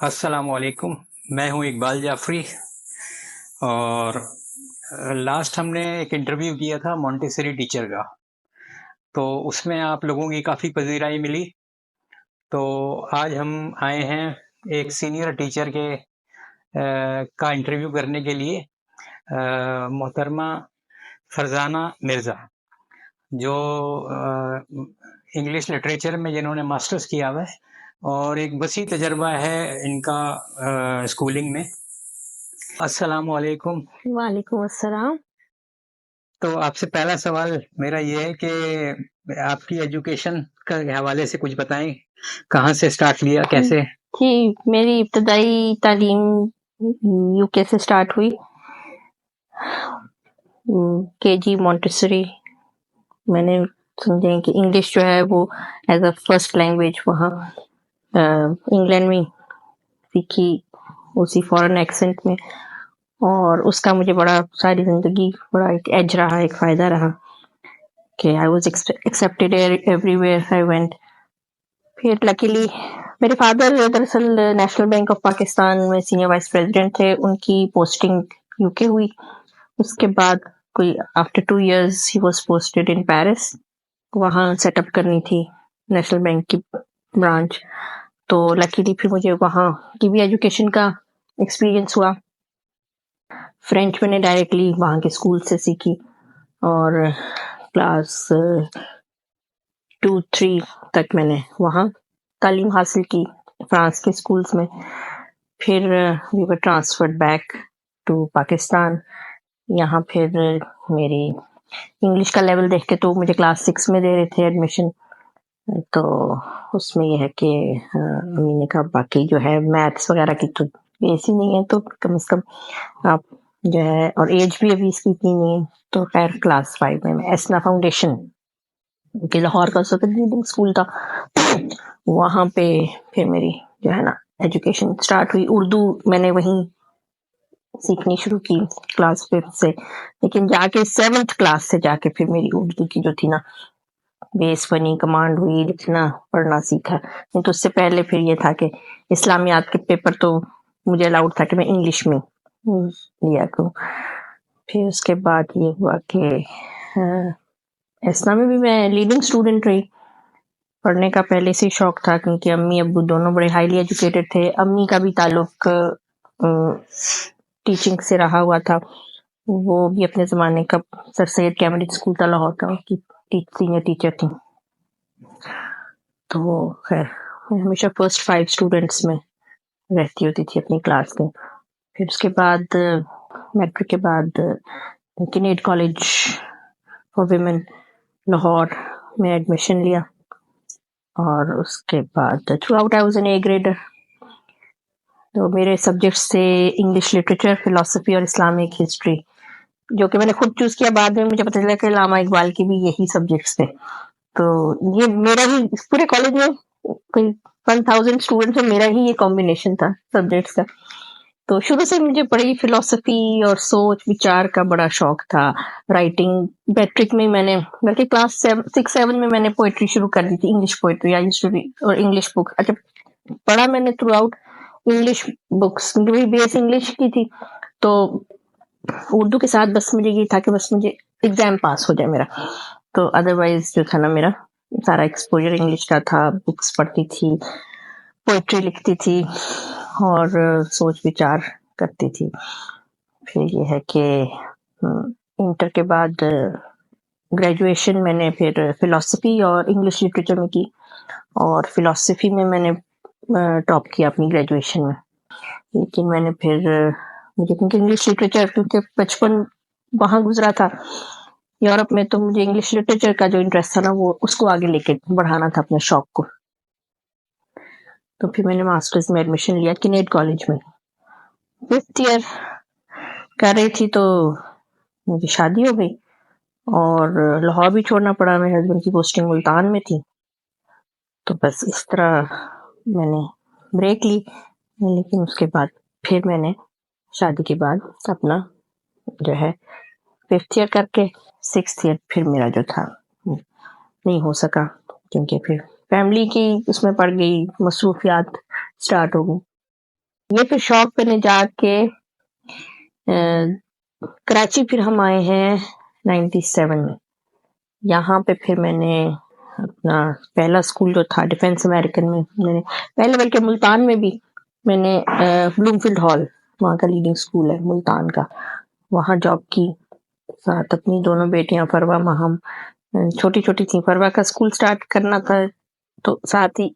अस्सलामुअलैकुम। मैं हूं इकबाल जाफरी और लास्ट हमने एक इंटरव्यू किया था मॉन्टेसरी टीचर का, तो उसमें आप लोगों की काफ़ी पजीराई मिली। तो आज हम आए हैं एक सीनियर टीचर के का इंटरव्यू करने के लिए, मोहतरमा फरजाना मिर्ज़ा, जो इंग्लिश लिटरेचर में जिन्होंने मास्टर्स किया हुआ है और एक वसी तजर्बा है इनका स्कूलिंग में। अस्सलाम वालेकुम। वालेकुम अस्सलाम। तो आपसे पहला सवाल मेरा ये है कि आपकी एजुकेशन के हवाले से कुछ बताएं, कहाँ से स्टार्ट लिया, कैसे? जी, मेरी इब्तदाई तालीम यूके से स्टार्ट हुई। KG Montessori. मैंने समझे कि इंग्लिश जो है वो एज अ फर्स्ट लैंग्वेज वहाँ इंग्लैंड में सीखी, उसी फॉरेन एक्सेंट में, और उसका मुझे बड़ा सारी जिंदगी बड़ा एक एज रहा, एक फायदा रहा कि I was accepted everywhere I went. फिर लकीली मेरे फादर दरअसल नेशनल बैंक ऑफ पाकिस्तान में सीनियर वाइस प्रेसिडेंट थे, उनकी पोस्टिंग यूके हुई। उसके बाद कोई after 2 years he was posted in Paris, वहाँ सेटअप करनी थी नेशनल बैंक की ब्रांच। तो लकीली फिर मुझे वहाँ की भी एजुकेशन का एक्सपीरियंस हुआ। फ्रेंच मैंने डायरेक्टली वहाँ के स्कूल से सीखी और क्लास 2-3 तक मैंने वहाँ तालीम हासिल की फ्रांस के स्कूल्स में। फिर we were transferred back to Pakistan. यहाँ फिर मेरी इंग्लिश का लेवल देख के तो मुझे क्लास 6 में दे रहे थे एडमिशन, तो उसमें यह है कि अम्मी ने कहा बाकी जो है मैथ्स वगैरह की तो बेस ही नहीं है, तो कम से कम आप जो है, और एज भी अभी इसकी इतनी नहीं है, तो खैर क्लास 5 में मैं एसना फाउंडेशन कि लाहौर का रीडिंग स्कूल था, वहाँ पे फिर मेरी जो है ना एजुकेशन स्टार्ट हुई। उर्दू मैंने वहीं सीखनी शुरू की क्लास 5 से, लेकिन जाके 7th क्लास से जाके फिर मेरी उर्दू की जो थी ना बेस बनी, कमांड हुई, लिखना पढ़ना सीखा। नहीं तो उससे पहले फिर ये था कि इस्लामियात के पेपर तो मुझे अलाउड था कि मैं इंग्लिश में लिया करूँ। फिर उसके बाद ये हुआ कि एसना में भी मैं लीडिंग स्टूडेंट रही। पढ़ने का पहले से शौक था क्योंकि अम्मी अब्बू दोनों बड़े हाईली एजुकेटेड थे। अम्मी का भी ताल्लुक टीचिंग से रहा हुआ था। वो भी अपने ज़माने का सर सैयद कैम्ब्रिज स्कूल था लाहौर का, उनकी सीनियर टीचर थी। तो खैर मैं हमेशा फर्स्ट 5 स्टूडेंट्स में रहती होती थी अपनी क्लास में। फिर उसके बाद मैट्रिक के बाद Kinnaird college for women Lahore में एडमिशन लिया, और उसके बाद throughout I was an A grader. तो मेरे सब्जेक्ट्स थे इंग्लिश लिटरेचर, फिलोसफी और इस्लामिक हिस्ट्री, जो कि मैंने खुद चूज किया। बाद में मुझे पता चला कि अल्लामा इकबाल के भी यही सब्जेक्ट्स थे। तो ये मेरा ही पूरे कॉलेज में कोई 1000 स्टूडेंट्स में मेरा ही ये कॉम्बिनेशन था सब्जेक्ट्स का। तो शुरू से मुझे बड़ी फिलोसफी और सोच विचार का बड़ा शौक था। राइटिंग मैट्रिक में मैंने, बल्कि क्लास 6-7 में मैंने पोइट्री शुरू कर दी थी, English poetry I used to read, और इंग्लिश बुक। अच्छा, पढ़ा मैंने थ्रू आउट इंग्लिश बुक्स, क्योंकि बेस इंग्लिश की थी। तो उर्दू के साथ बस मुझे ये था कि बस मुझे एग्जाम पास हो जाए मेरा, तो अदरवाइज जो था ना मेरा सारा एक्सपोजर इंग्लिश का था। बुक्स पढ़ती थी, पोइट्री लिखती थी और सोच विचार करती थी। फिर ये है कि इंटर के बाद ग्रेजुएशन मैंने फिर फिलोसफी और इंग्लिश लिटरेचर में की, और फिलोसफी में मैंने टॉप किया अपनी ग्रेजुएशन में। लेकिन मैंने फिर मुझे क्योंकि इंग्लिश लिटरेचर, क्योंकि बचपन वहाँ गुजरा था यूरोप में, तो मुझे इंग्लिश लिटरेचर का जो इंटरेस्ट था ना वो उसको आगे लेके बढ़ाना था अपने शौक को। तो फिर मैंने मास्टर्स में एडमिशन लिया किनेड कॉलेज में। 5th ईयर कर रही थी तो मुझे शादी हो गई और लाहौर भी छोड़ना पड़ा। मेरे हस्बैंड की पोस्टिंग मुल्तान में थी, तो बस इस तरह मैंने ब्रेक ली। लेकिन उसके बाद फिर मैंने शादी के बाद अपना जो है 5th ईयर करके 6th ईयर फिर मेरा जो था नहीं हो सका, क्योंकि फिर फैमिली की उसमें पड़ गई, मसरूफियात स्टार्ट हो गई। ये फिर शौक मैंने जाके कराची फिर हम आए हैं 97 में। यहाँ पे फिर मैंने अपना पहला स्कूल जो था डिफेंस अमेरिकन में मैंने पहले, बल्कि मुल्तान में भी मैंने ब्लूमफील्ड हॉल, वहाँ का लीडिंग स्कूल है मुल्तान का, वहाँ जॉब की। साथ अपनी दोनों बेटियां फरवा महम छोटी छोटी थी। फरवा का स्कूल स्टार्ट करना था तो साथ ही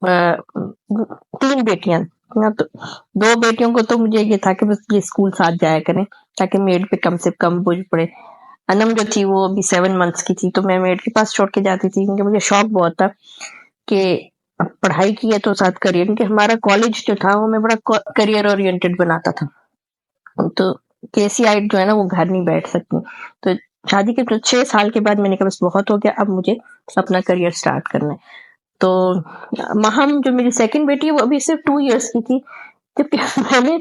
3 बेटियां ना, तो 2 बेटियों को तो मुझे ये था कि बस ये स्कूल साथ जाया करें ताकि मेड पे कम से कम बोझ पड़े। अनम जो थी वो अभी 7 मंथ्स की थी, तो मैं मेड के पास छोड़ के जाती थी क्योंकि मुझे शौक बहुत था कि पढ़ाई की है तो साथ करियर, क्योंकि हमारा कॉलेज जो था वो मैं बड़ा करियर ओरिएंटेड बनाता था। तो केसीआई जो है ना वो घर नहीं बैठ सकती। तो शादी के 6 साल के बाद मैंने कहा बस बहुत हो गया, अब मुझे अपना करियर स्टार्ट करना है। तो महम जो मेरी सेकंड बेटी है वो अभी सिर्फ 2 इयर्स की थी, जबकि मैंने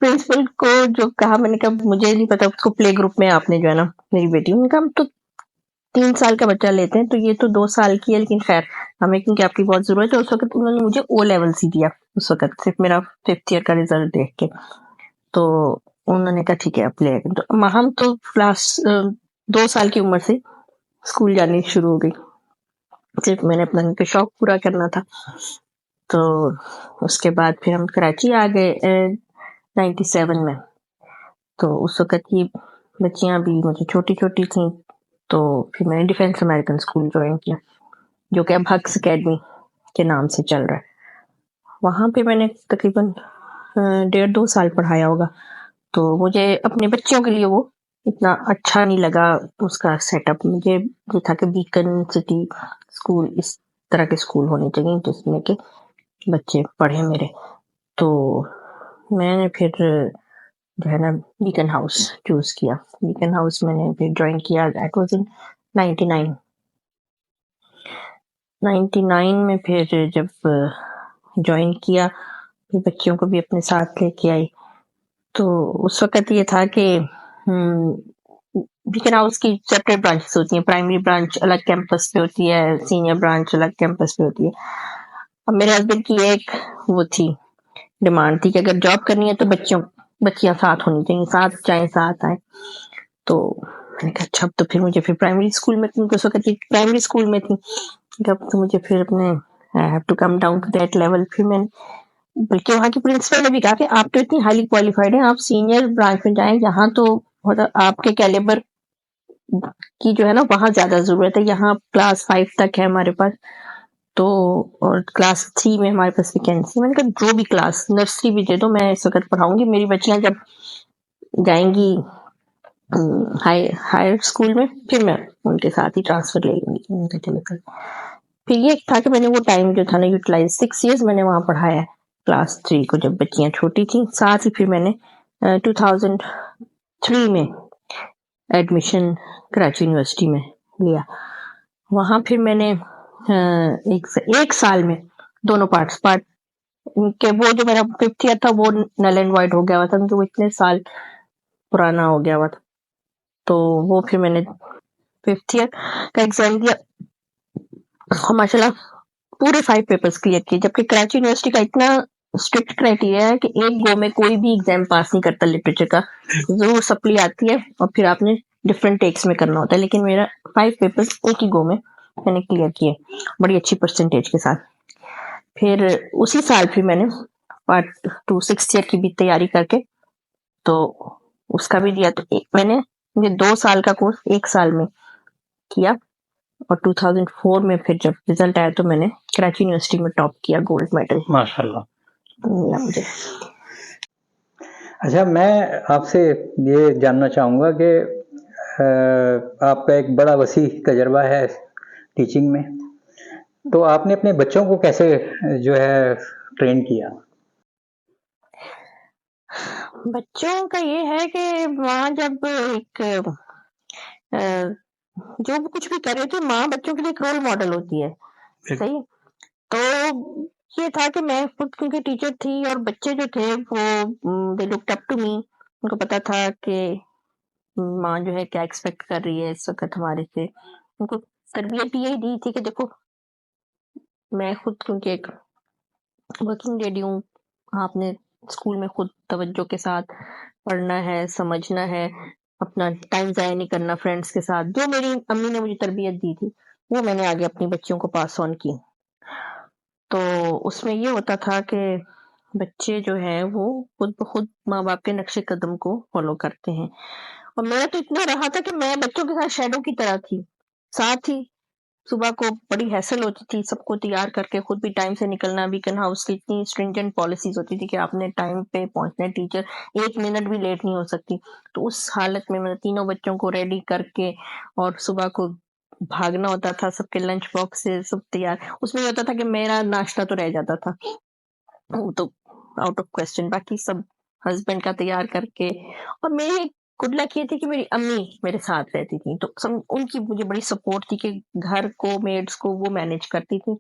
प्रिंसिपल को जो कहा, मैंने कहा मुझे नहीं पता उसको प्ले ग्रुप में आपने जो है ना मेरी बेटी, उनका हम तो 3 साल का बच्चा लेते हैं, तो ये तो 2 साल की है, लेकिन खैर हमें क्योंकि आपकी बहुत जरूरत है। उस वक्त उन्होंने मुझे ओ लेवल ही दिया, उस वक्त सिर्फ मेरा 5th ईयर का रिजल्ट देख के। तो उन्होंने कहा ठीक है आप ले। तो महम तो क्लास 2 साल की उम्र से स्कूल जानी शुरू हो गई, सिर्फ मैंने अपना उनका शौक पूरा करना था। तो उसके बाद फिर हम कराची आ गए 97 में। तो उस वक्त की बच्चियां भी मुझे छोटी छोटी थी, तो फिर मैंने डिफेंस अमेरिकन स्कूल ज्वाइन किया जो कि अब हक्स अकेडमी के नाम से चल रहा है। वहाँ पे मैंने तकरीबन 1.5-2 साल पढ़ाया होगा। तो मुझे अपने बच्चों के लिए वो इतना अच्छा नहीं लगा उसका सेटअप। मुझे ये था कि बीकन सिटी स्कूल, इस तरह के स्कूल होने चाहिए जिसमें के बच्चे पढ़े मेरे। तो मैंने फिर जो है ना बीकन हाउस चूज किया। बीकन हाउस मैंने फिर ज्वाइन किया, दैट वाज इन 99 में। फिर जब ज्वाइन किया फिर बच्चियों को भी अपने साथ लेके आई। तो उस वक्त ये था कि बीकन हाउस की सेपरेट ब्रांचेस होती हैं। प्राइमरी ब्रांच अलग कैंपस पे होती है, सीनियर ब्रांच अलग कैंपस पे होती है। अब मेरे हस्बैंड की एक वो थी डिमांड थी कि अगर जॉब करनी है तो बच्चियां साथ होनी चाहिए, साथ जाए साथ आए। तो मैंने कहा अच्छा, तो फिर मुझे फिर प्राइमरी स्कूल में, क्योंकि उस वक्त प्राइमरी स्कूल में थी, जब तो मुझे फिर अपने I have to come down to that level. फिर मैंने, बल्कि वहाँ की प्रिंसिपल ने भी कहा कि आप तो इतनी हाईली क्वालिफाइड हैं, आप सीनियर ब्रांच में जाएं, यहाँ तो मतलब आपके कैलिबर की जो है ना वहाँ ज्यादा जरूरत है। यहाँ क्लास 5 तक है हमारे पास, तो और क्लास 3 में हमारे पास वैकेंसी। मैंने कहा जो भी क्लास, नर्सरी भी दे दो, मैं इस वक्त पढ़ाऊंगी। मेरी बच्चियां जब जाएंगी हायर स्कूल में फिर मैं उनके साथ ही ट्रांसफर ले लूंगी। उनका चलेगा। फिर ये था कि मैंने वो टाइम जो था ना यूटिलाइज, 6 इयर्स मैंने वहाँ पढ़ाया क्लास 3 को, जब बच्चियां छोटी थी। साथ ही फिर मैंने 2003 में एडमिशन कराची यूनिवर्सिटी में लिया। वहाँ फिर मैंने एक साल में दोनों पार्ट के, वो जो मेरा 5th ईयर था वो नल एंड वाइड हो गया हुआ था क्योंकि वो इतने साल पुराना हो गया हुआ था। तो वो फिर मैंने 5th ईयर का एग्जाम दिया और माशाल्लाह पूरे 5 पेपर्स क्लियर किए। जबकि कराची यूनिवर्सिटी का इतना स्ट्रिक्ट क्राइटेरिया है कि एक गो में कोई भी एग्जाम पास नहीं करता लिटरेचर का, जरूर सप्ली आती है और फिर आपने डिफरेंट टेक्स में करना होता है। लेकिन मेरा 5 पेपर्स एक ही गो में मैंने क्लियर किए बड़ी अच्छी परसेंटेज के साथ। फिर उसी साल फिर मैंने पार्ट 2 6th ईयर की भी तैयारी करके तो उसका भी दिया। तो मैंने ये 2 साल का कोर्स 1 साल में किया और 2004 में फिर जब रिजल्ट आया तो मैंने कराची यूनिवर्सिटी में टॉप किया, गोल्ड मेडल माशाल्लाह मिला मुझे। अच्छा, मैं आपसे ये जानना चाहूँगा कि आपका एक बड़ा वसी तजर्बा है टीचिंग में, तो आपने अपने बच्चों को कैसे जो है ट्रेन किया? बच्चों का ये है कि वहाँ जब एक जो भी कुछ भी कर रहे थे, माँ बच्चों के लिए एक रोल मॉडल होती है, सही। तो ये था कि मैं खुद क्योंकि टीचर थी और बच्चे जो थे वो they looked up to me. उनको पता था कि माँ जो है क्या एक्सपेक्ट कर रही है इस वक्त हमारे से। उनको तरबियत यही दी थी कि देखो मैं खुद क्योंकि एक वर्किंग लेडी हूँ, आपने स्कूल में खुद तवज्जो के साथ पढ़ना है, समझना है, अपना टाइम ज़ाया नहीं करना फ्रेंड्स के साथ। जो मेरी अम्मी ने मुझे तरबियत दी थी, वो मैंने आगे अपनी बच्चियों को पास ऑन की। तो उसमें ये होता था कि बच्चे जो हैं वो खुद ब खुद माँ-बाप के नक्शे कदम को फ़ॉलो करते हैं। और मेरा तो इतना रहा था कि मैं बच्चों के साथ शैडो की तरह थी। साथ ही सुबह को बड़ी हैसल होती थी, सबको तैयार करके खुद भी टाइम से निकलना। बीकन हाउस की इतनी स्ट्रिंजेंट पॉलिसीज़ होती थी कि आपने टाइम पे पहुँचना है, टीचर 1 मिनट भी लेट नहीं हो सकती। तो उस हालत में मैंने तीनों बच्चों को रेडी करके और सुबह को भागना होता था, सबके लंच बॉक्स से सब तैयार। उसमें ये होता था कि मेरा नाश्ता तो रह जाता था, वो तो आउट ऑफ क्वेश्चन, बाकी सब हस्बैंड का तैयार करके। और मेरी गुड लक ये थी कि मेरी अम्मी मेरे साथ रहती थी, तो उनकी मुझे बड़ी सपोर्ट थी कि घर को मेड्स को वो मैनेज करती थी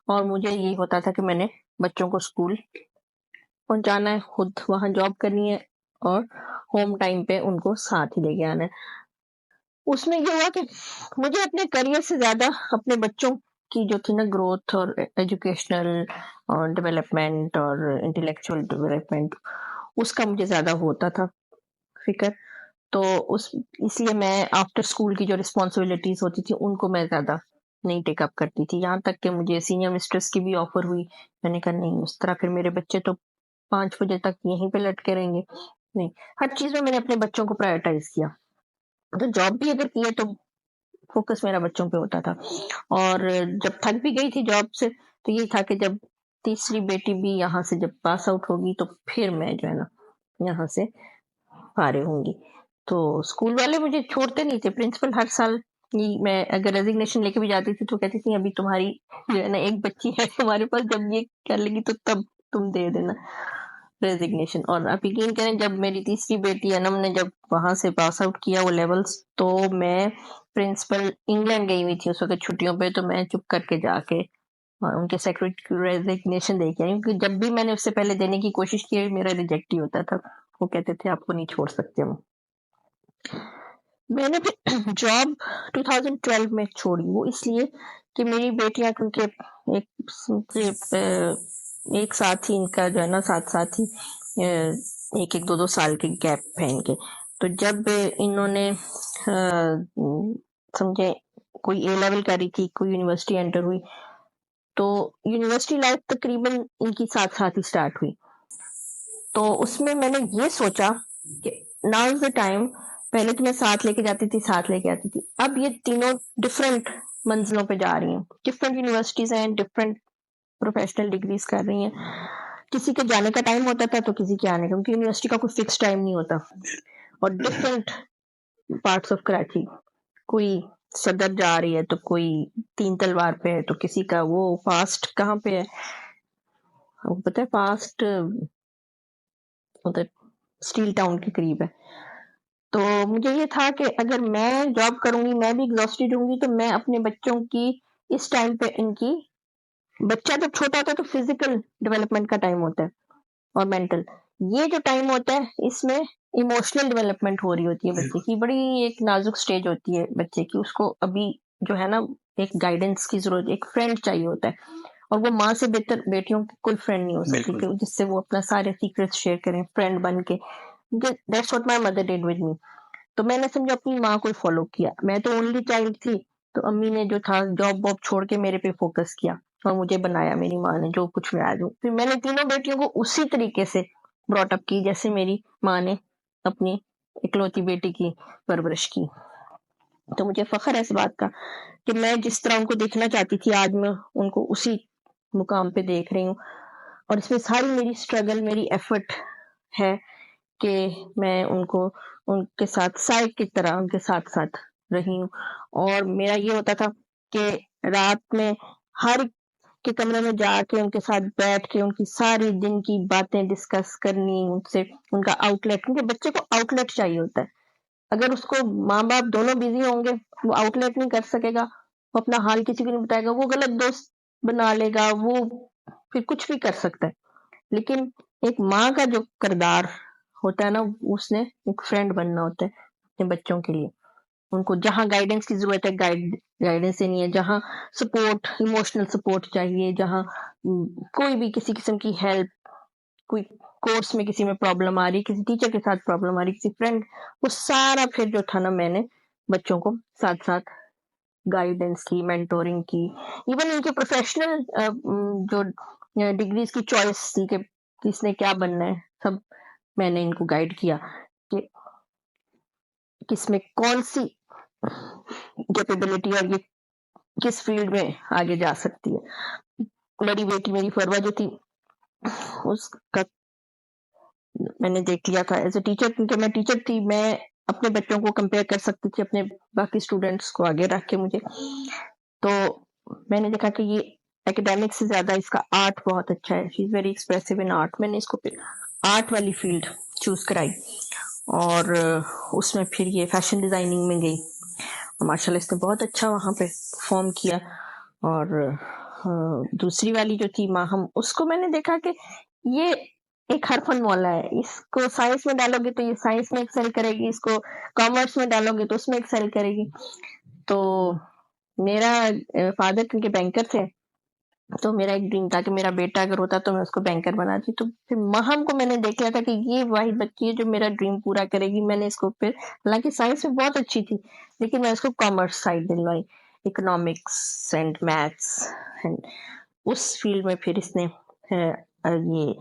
और मुझे ये होता था कि मैंने बच्चों को स्कूल पहुंचाना है, खुद वहां जॉब करनी है और होम टाइम पे उनको साथ ही लेके आना है। उसमें ये हुआ कि मुझे अपने करियर से ज्यादा अपने बच्चों की जो थी ना ग्रोथ और एजुकेशनल और डेवलपमेंट और इंटेलेक्चुअल डेवलपमेंट, उसका मुझे ज्यादा होता था फिक्र। तो उस इसलिए मैं आफ्टर स्कूल की जो रिस्पॉन्सिबिलिटीज होती थी उनको मैं ज्यादा नहीं टेकअप करती थी। यहाँ तक कि मुझे सीनियर मिस्ट्रेस की भी ऑफर हुई। मैंने कहा नहीं, उस तरह फिर मेरे बच्चे तो 5 बजे तक यहीं पे लटके रहेंगे। नहीं, हर चीज में मैंने अपने बच्चों को प्रायोरिटाइज किया। तो जॉब भी अगर की है तो फोकस मेरा बच्चों पे होता था। और जब थक भी गई थी जॉब से, तो ये था कि जब तीसरी बेटी भी यहाँ से जब पास आउट होगी तो फिर मैं जो है ना यहाँ से फारिग होंगी। तो स्कूल वाले मुझे छोड़ते नहीं थे। प्रिंसिपल हर साल ये, मैं अगर रेजिग्नेशन लेके भी जाती थी तो कहती थी अभी तुम्हारी जो है ना एक बच्ची है तुम्हारे पास, जब ये कर लेगी तो तब तुम दे देना रेजिग्नेशन। और आप यकीन करें, जब मेरी तीसरी बेटी अनम ने जब वहां से पास आउट किया वो लेवल्स, तो मैं प्रिंसिपल इंग्लैंड गई हुई थी उस वक्त छुट्टियों पे, तो मैं चुप करके जाके और उनके सेक्रेटरी को रेजिग्नेशन दे के आई, क्योंकि जब भी मैंने उससे पहले देने की कोशिश की मेरा रिजेक्ट ही होता था। वो कहते थे आपको नहीं छोड़ सकते हम। मैंने फिर जॉब 2012 में छोड़ी, वो इसलिए कि मेरी बेटियां, क्योंकि एक साथ ही इनका जो है ना साथ ही एक एक दो दो साल के गैप है इनके। तो जब इन्होंने समझे कोई ए लेवल करी थी, कोई यूनिवर्सिटी एंटर हुई, तो यूनिवर्सिटी लाइफ तकरीबन इनकी साथ साथ ही स्टार्ट हुई। तो उसमें मैंने ये सोचा कि नाउ इज द टाइम। पहले तो मैं साथ लेके जाती थी, साथ लेके आती थी, अब ये तीनों डिफरेंट मंजिलों पे जा रही हैं, डिफरेंट यूनिवर्सिटीज हैं, डिफरेंट प्रोफेशनल डिग्रीज कर रही हैं। किसी के जाने का टाइम होता था तो किसी के आने का, क्योंकि यूनिवर्सिटी का कोई फिक्स टाइम नहीं होता। और डिफरेंट पार्ट्स ऑफ कराची, कोई सदर जा रही है तो कोई तीन तलवार पे है, तो किसी का वो फास्ट कहाँ पे है, वो पता है फास्ट उधर स्टील टाउन के करीब है। तो मुझे ये था कि अगर मैं जॉब करूंगी, मैं भी एग्जॉस्टेड होंगी, तो मैं अपने बच्चों की इस टाइम पे इनकी, बच्चा जब छोटा होता है तो फिजिकल डेवलपमेंट का टाइम होता है और मेंटल, ये जो टाइम होता है इसमें इमोशनल डेवलपमेंट हो रही होती है बच्चे की। बड़ी एक नाजुक स्टेज होती है बच्चे की, उसको अभी जो है ना एक गाइडेंस की जरूरत, एक फ्रेंड चाहिए होता है। और वो माँ से बेहतर बेटियों की कोई फ्रेंड नहीं हो सकती कि जिससे वो अपना सारे सीक्रेट्स शेयर करें फ्रेंड बन के। That's what my mother did with me. तो मैंने समझो अपनी माँ को फॉलो किया। मैं तो ओनली चाइल्ड थी, तो अम्मी ने जो था जॉब वॉब छोड़ के मेरे पे फोकस किया और मुझे बनाया मेरी माँ ने, जो कुछ मैं आज हूँ। फिर मैंने तीनों बेटियों को उसी तरीके से ब्रॉट अप की जैसे मेरी माँ ने अपनी इकलौती बेटी की परवरिश की। तो मुझे फख्र है इस बात का कि मैं जिस तरह उनको देखना चाहती थी आज मैं उनको उसी मुकाम पे देख रही हूँ। और इसमें सारी मेरी स्ट्रगल, मेरी एफर्ट है कि मैं उनको उनके साथ साइड की तरह उनके साथ साथ रही हूँ। और मेरा ये होता था कि रात में हर के कमरे में जाके उनके साथ बैठ के उनकी सारी दिन की बातें डिस्कस करनी, उनसे उनका आउटलेट, क्योंकि बच्चे को आउटलेट चाहिए होता है। अगर उसको माँ बाप दोनों बिजी होंगे, वो आउटलेट नहीं कर सकेगा, वो अपना हाल किसी को नहीं बताएगा, वो गलत दोस्त बना लेगा, वो फिर कुछ भी कर सकता है। लेकिन एक माँ का जो किरदार होता है ना, उसने एक फ्रेंड बनना होता है अपने बच्चों के लिए। उनको जहाँ गाइडेंस की जरूरत है गाइडेंस देनी है, जहाँ सपोर्ट, इमोशनल सपोर्ट चाहिए, जहाँ कोई भी किसी किस्म की हेल्प, कोई कोर्स में किसी में प्रॉब्लम आ रही, किसी टीचर के साथ प्रॉब्लम आ रही, किसी फ्रेंड, वो सारा फिर जो था ना मैंने बच्चों को साथ-साथ गाइडेंस की, मेंटोरिंग की, इवन उनके प्रोफेशनल जो डिग्रीज़ की चॉइस थी कि किसने क्या बनना है, सब मैंने इनको गाइड किया कि किसमें कौन-सी कैपेबिलिटी और ये किस फील्ड में आगे जा सकती है। बड़ी बेटी मेरी फरवा जो थी, उसका मैंने देख लिया था एज़ अ टीचर, क्योंकि मैं टीचर थी, मैं अपने बच्चों को कंपेयर कर सकती थी अपने बाकी स्टूडेंट्स को आगे रख के मुझे। तो मैंने देखा कि ये एकेडमिक्स से ज़्यादा इसका आर्ट बहुत अच्छा है। She is very expressive in art. मैंने इसको फिर आर्ट वाली फील्ड चूज़ कराई और उसमें फिर ये फैशन डिज़ाइनिंग में गई। माशाल्लाह इसने बहुत अच्छा वहाँ पे परफॉर्म किया। और दूसरी वाली जो थी माहम, उसको मैंने देखा कि ये एक हरफन मौला है, इसको साइंस में डालोगे तो ये साइंस में एक्सेल करेगी, इसको कॉमर्स में डालोगे तो उसमें एक्सेल करेगी। तो मेरा फादर क्योंकि बैंकर थे, तो मेरा एक ड्रीम था कि मेरा बेटा अगर होता तो मैं उसको बैंकर बनाती। तो फिर महम को मैंने देख लिया था कि ये वाहिद बच्ची है जो मेरा ड्रीम पूरा करेगी। मैंने इसको फिर, हालांकि साइंस में बहुत अच्छी थी, लेकिन मैं उसको कॉमर्स साइड दिलवाई, इकोनॉमिक्स एंड मैथ्स एंड उस फील्ड में फिर इसने ये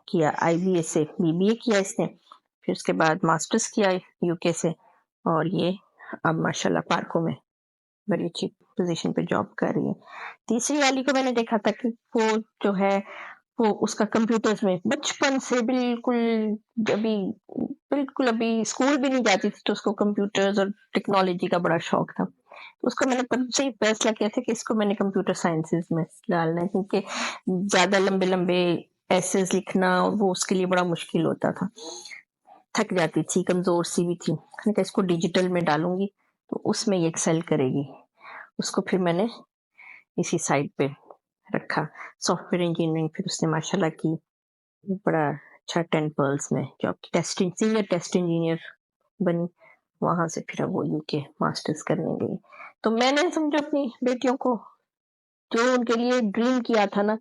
किया, IBA से BBA किया इसने, फिर उसके बाद मास्टर्स किया UK से, और ये अब माशाल्लाह पार्को में बड़ी अच्छी पोजीशन पे जॉब कर रही है। तीसरी वाली को मैंने देखा था कि वो जो है वो उसका कंप्यूटर्स में बचपन से बिल्कुल अभी स्कूल भी नहीं जाती थी तो उसको कंप्यूटर्स और टेक्नोलॉजी का बड़ा शौक था। तो उसको मैंने तब से ही फैसला किया था कि इसको मैंने कंप्यूटर साइंसेज में डालना है, क्योंकि ज्यादा लंबे एसेस लिखना और वो उसके लिए बड़ा मुश्किल होता था, थक जाती थी, कमजोर सी भी थी। मैंने कहा इसको डिजिटल में डालूंगी तो उसमें ये एक्सेल करेगी। उसको फिर मैंने इसी साइड पे रखा, सॉफ्टवेयर इंजीनियरिंग फिर उसने माशाल्लाह की, बड़ा अच्छा 10 पर्ल्स में जॉब की, टेस्टिंग सीनियर टेस्ट इंजीनियर बनी। वहां से फिर अब वो UK मास्टर्स करने गई। तो मैंने समझो अपनी बेटियों को जो उनके लिए ड्रीम किया था ना,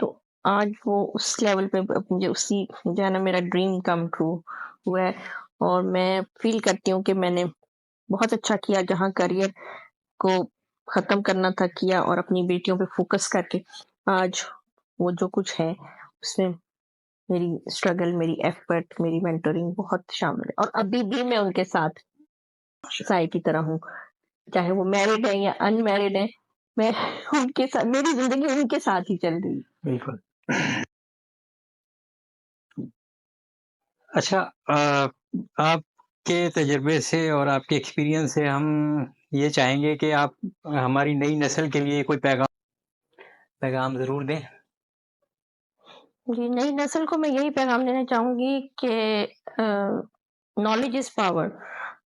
तो आज वो उस लेवल पे मुझे उसी जो है ना मेरा ड्रीम कम ट्रू हुआ है। और मैं फील करती हूँ कि मैंने बहुत अच्छा किया, जहाँ करियर को खत्म करना था किया, और अपनी बेटियों पे फोकस करके आज वो जो कुछ है उसमें मेरी स्ट्रगल, मेरी एफर्ट, मेरी मेंटरिंग बहुत शामिल है। और अभी भी मैं उनके साथ साई की तरह हूँ, चाहे वो मैरिड है या अनमैरिड है, मैं उनके साथ, मेरी जिंदगी उनके साथ ही चल रही है। बिल्कुल। अच्छा, आपके तजुर्बे से और आपके एक्सपीरियंस से हम ये चाहेंगे कि आप हमारी नई नस्ल के लिए कोई पैगाम ज़रूर दें। जी, नई नस्ल को मैं यही पैगाम देना चाहूंगी कि नॉलेज इज पावर।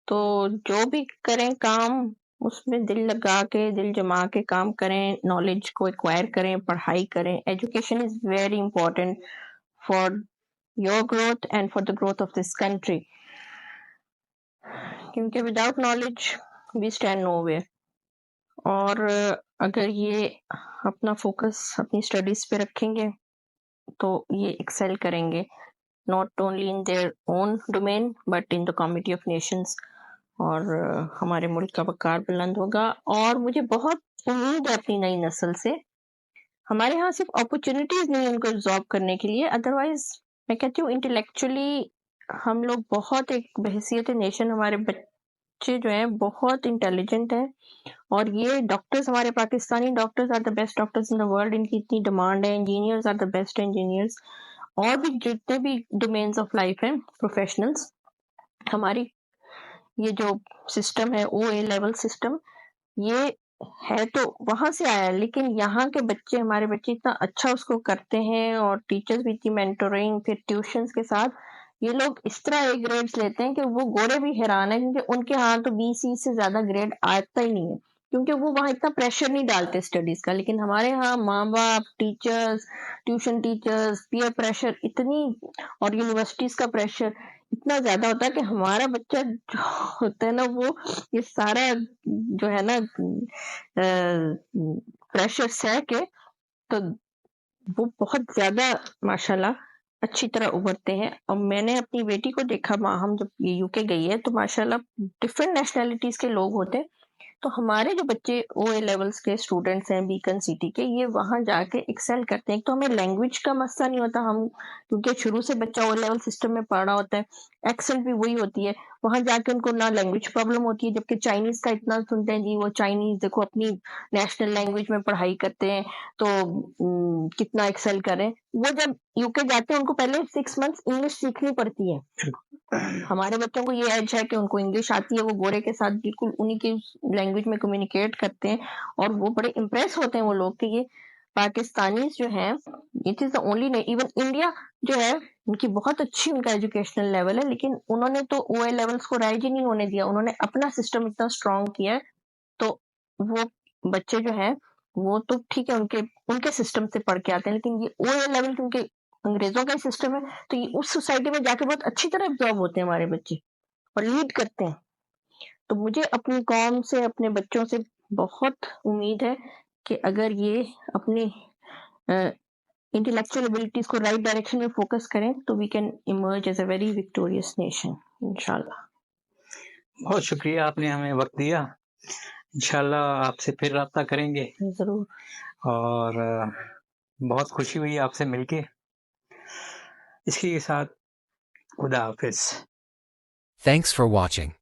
तो जो भी करें काम, उसमें दिल लगा के, दिल जमा के काम करें, नॉलेज को एक्वायर करें, पढ़ाई करें। Education is very important for your growth and for the growth of this country, क्योंकि without knowledge we stand nowhere. और अगर ये अपना फोकस अपनी स्टडीज पे रखेंगे तो ये एक्सेल करेंगे, not only in their own domain but in the community of Nations. और हमारे मुल्क का वकार बुलंद होगा। और मुझे बहुत उम्मीद है अपनी नई नस्ल से। हमारे यहाँ सिर्फ अपॉर्चुनिटीज नहीं है उनको एब्जॉर्ब करने के लिए, अदरवाइज मैं कहती हूँ इंटेलेक्चुअली हम लोग बहुत एक बहसियत नेशन, हमारे बच्चे जो हैं बहुत इंटेलिजेंट हैं। और ये डॉक्टर्स, हमारे Pakistani doctors are the best doctors in the world, इनकी इतनी डिमांड है। Engineers are the best engineers, और भी जितने भी डोमेन्स ऑफ लाइफ हैं प्रोफेशनल्स। हमारी ये जो सिस्टम है OA लेवल सिस्टम, ये है तो वहां से आया है, लेकिन यहाँ के बच्चे, हमारे बच्चे इतना अच्छा उसको करते हैं, और टीचर्स भी इतनी मेंटोरिंग, फिर ट्यूशंस के साथ ये लोग इस तरह A ग्रेड्स लेते हैं कि वो गोरे भी हैरान है, क्योंकि उनके यहाँ तो BC से ज्यादा ग्रेड आता ही नहीं है, क्योंकि वो वहाँ इतना प्रेशर नहीं डालते स्टडीज का। लेकिन हमारे यहाँ माँ बाप, teachers, tuition teachers, peer pressure इतनी, और यूनिवर्सिटीज का प्रेशर इतना ज्यादा होता है कि हमारा बच्चा जो होता है ना, वो ये सारा जो है ना प्रेशर सह के, तो वो बहुत ज्यादा माशाल्लाह अच्छी तरह उभरते हैं। और मैंने अपनी बेटी को देखा, हम जब यूके गई है तो माशाल्लाह डिफरेंट नेशनैलिटीज़ के लोग होते हैं। तो हमारे जो बच्चे ओए लेवल्स के स्टूडेंट्स हैं बीकन सिटी के, ये वहाँ जाके एक्सेल करते हैं। एक तो हमें लैंग्वेज का मसला नहीं होता, हम क्योंकि शुरू से बच्चा ओ लेवल सिस्टम में पढ़ रहा होता है, एक्सेंट भी वही होती है। वहाँ जाके उनको ना लैंग्वेज प्रॉब्लम होती है, जबकि चाइनीज़ का इतना सुनते हैं जी वो चाइनीज़ देखो अपनी नेशनल लैंग्वेज में पढ़ाई करते हैं, तो कितना एक्सेल करें। वो जब यूके जाते हैं उनको पहले 6 मंथ्स इंग्लिश सीखनी पड़ती है। हमारे बच्चों को ये एज है कि उनको इंग्लिश आती है, वो गोरे के साथ बिल्कुल उन्हीं की लैंग्वेज में कम्युनिकेट करते हैं और वो बड़े इम्प्रेस होते हैं वो लोग कि ये पाकिस्तानीज़ जो हैं, इट इज़ द ओनली ने इवन इंडिया जो है, उनकी बहुत अच्छी उनका एजुकेशनल लेवल है, लेकिन उन्होंने तो ओए लेवल्स को राइज ही नहीं होने दिया। उन्होंने अपना सिस्टम इतना स्ट्रॉन्ग किया है, तो वो बच्चे जो हैं, वो तो ठीक है उनके उनके सिस्टम से पढ़ के आते हैं, लेकिन ये ओए लेवल क्योंकि अंग्रेज़ों का ही सिस्टम है, तो ये उस सोसाइटी में जाके बहुत अच्छी तरह एब्ज़ॉर्ब होते हैं हमारे बच्चे और लीड करते हैं। तो मुझे अपनी कौम से, अपने बच्चों से बहुत उम्मीद है कि अगर ये अपनी अ, इंटेलेक्चुअल एबिलिटीज़ को राइट डायरेक्शन में फ़ोकस करें, तो we can emerge as a very victorious nation इंशाल्लाह। बहुत शुक्रिया, आपने हमें वक़्त दिया। इंशाल्लाह आपसे फिर राब्ता करेंगे ज़रूर। और बहुत खुशी हुई आपसे मिलके। इसी के साथ खुदा हाफ़िज़। Thanks for watching.